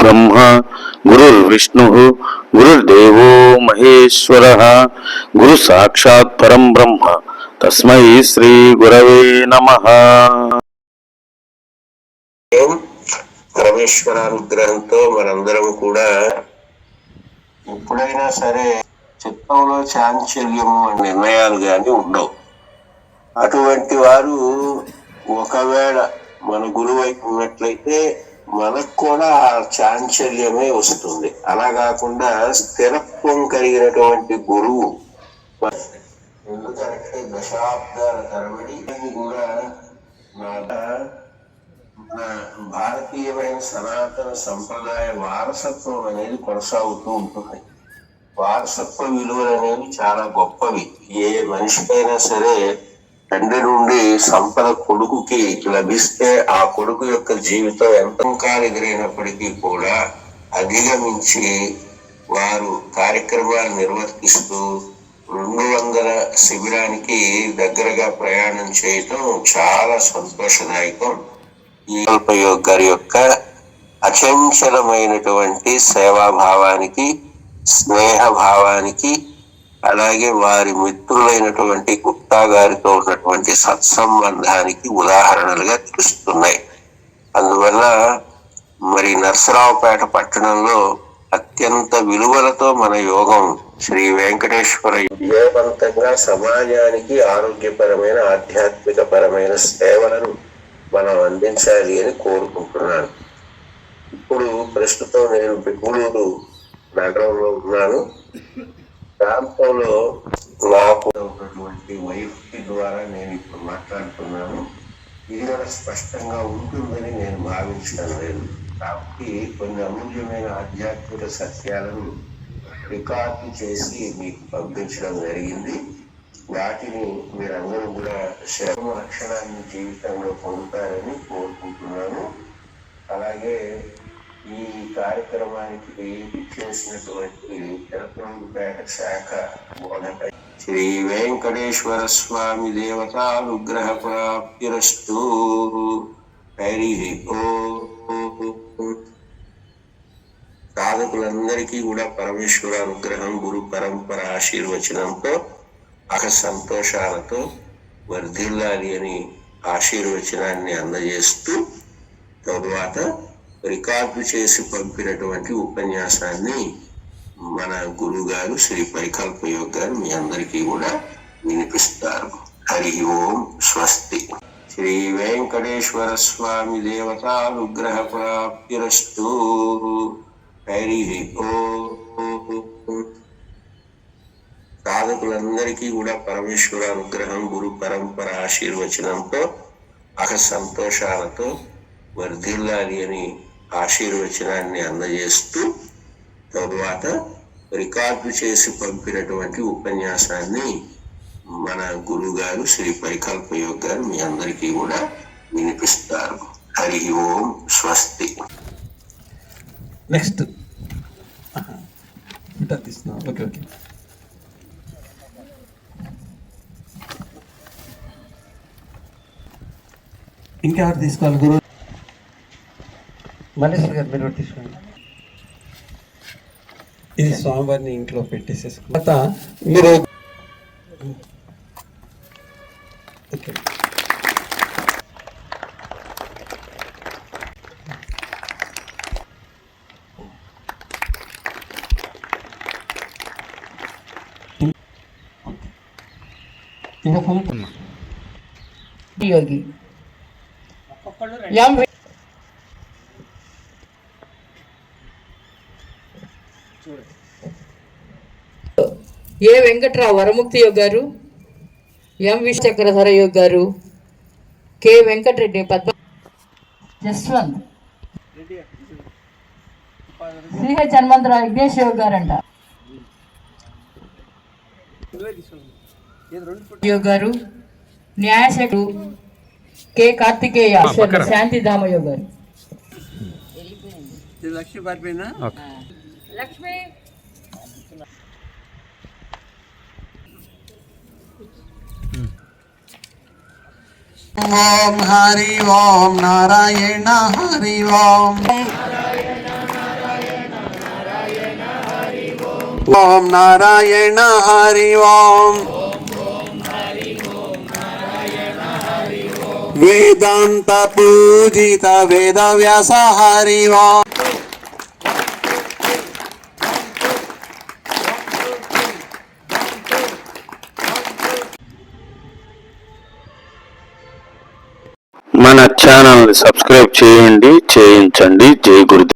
गुरुर्ब्रह्मा गुरुर्विष्णुः गुरुर्देवो महेश्वरः गुरु साक्षात् परं ब्रह्म तस्मै श्री गुरवे नमः। పరమేశ్వరానుగ్రహంతో మనందరం కూడా ఎప్పుడైనా సరే చిత్తంలో చాంచల్యము అనే నిర్ణయాలు గాని ఉండవు. అటువంటి వారు ఒకవేళ మన గురువు వైపు ఉన్నట్లయితే మనకు కూడా ఆ చాంచల్యమే వస్తుంది. అలా కాకుండా స్థిరత్వం కలిగినటువంటి గురువు, ఎందుకంటే దశాబ్దాల తరబడి కూడా భారతీయమైన సనాతన సంప్రదాయ వారసత్వం అనేది కొనసాగుతూ ఉంటుంది. వారసత్వ విలువలు అనేవి చాలా గొప్పవి. ఏ మనిషికైనా సరే తండ్రి నుండి సంపద కొడుకుకి లభిస్తే ఆ కొడుకు యొక్క జీవితం ఎంత కాలు ఎదురైనప్పటికీ కూడా అధిగమించి వారు కార్యక్రమాలు నిర్వర్తిస్తూ 200 శిబిరానికి దగ్గరగా ప్రయాణం చేయటం చాలా సంతోషదాయకం. ఈ కల్పయోగి గారి యొక్క అచంచలమైనటువంటి సేవాభావానికి, స్నేహభావానికి, అలాగే వారి మిత్రులైనటువంటి గుప్తా గారితో ఉన్నటువంటి సత్సంబంధానికి ఉదాహరణలుగా తెలుస్తున్నాయి. అందువల్ల మరి నర్సరావుపేట పట్టణంలో అత్యంత విలువలతో మన యోగం శ్రీ వెంకటేశ్వర విజయవంతంగా సమాజానికి ఆరోగ్యపరమైన, ఆధ్యాత్మిక పరమైన సేవలను మనం అందించాలి అని కోరుకుంటున్నాను. ఇప్పుడు ప్రస్తుతం నేను బెంగళూరు నగరంలో ఉన్నాను. ప్రాంతంలో నాకు ఉన్నటువంటి వైఫ్కి ద్వారా నేను ఇప్పుడు మాట్లాడుతున్నాను. ఇది కూడా స్పష్టంగా ఉంటుందని నేను భావించడం లేదు. కాబట్టి కొన్ని అమూల్యమైన ఆధ్యాత్మిక సత్యాలను రికార్డు చేసి మీకు పంపించడం జరిగింది. వాటిని మీరందరూ కూడా శరమ లక్షణాన్ని జీవితంలో పొందుతారని కోరుకుంటున్నాను. అలాగే ఈ కార్యక్రమానికి ఇచ్చేసినటువంటి తిరుపతిపేట శాఖ బోధక శ్రీ వెంకటేశ్వర స్వామి దేవతానుగ్రహ ప్రాప్తిరస్తు. హరి ఓం. సాధకులందరికీ కూడా పరమేశ్వర అనుగ్రహం, గురు పరంపర ఆశీర్వచనంతో సంతోషాలతో వర్ధిల్లాలి అని ఆశీర్వచనాన్ని అందజేస్తూ తరువాత రికార్డు చేసి పంపినటువంటి ఉపన్యాసాన్ని మన గురువు గారు శ్రీ పరికల్పయోగి గారు మీ అందరికీ కూడా వినిపిస్తారు. హరి ఓం. స్వస్తి. శ్రీ వెంకటేశ్వర స్వామి దేవతానుగ్రహ ప్రాప్తిరస్తు. హరి ఓం. సాధకులందరికీ కూడా పరమేశ్వర అనుగ్రహం, గురు పరంపర ఆశీర్వచనంతో సంతోషాలతో వర్ధిల్లాలి అని ఆశీర్వచనాన్ని అందజేస్తూ తరువాత రికార్డు చేసి పంపినటువంటి ఉపన్యాసాన్ని మన గురువు గారు శ్రీ పరికల్పయోగి గారు మీ అందరికీ కూడా వినిపిస్తారు. హరి ఓం. స్వస్తి. నెక్స్ట్ ఓకే ఓకే ఇంకెవరు తీసుకోవాలి? గురువు మల్లేశ్వర్ గారు మీరు తీసుకోండి. ఇది స్వామివారిని ఇంట్లో పెట్టేసేసుకున్న తర్వాత మీరు ఓకే ఇంకా ఫోన్ యోగి ఏ వెంకట్రావు వరముక్తి యోగి గారు, ఎం విశ్వచక్రధర యోగి గారు, కె వెంకటరెడ్డి, పద్మ జస్వంత్, సిహెచ్ హనుమంతరావు విఘ్నేష్ యోగి గారంట యోగి గారు, న్యాయశేఖరు కె కార్తికేయ, శాంతిధామ యోగి గారు. లక్ష్మి ఓం హరి ఓం నారాయణ హరి ఓం ఓం నారాయణ హరి ఓం వేదాంత పూజిత వేద వ్యాస హరి ఓం మన ఛానల్ని సబ్స్క్రైబ్ చేయండి, చేయించండి. జై గురుదేవ్.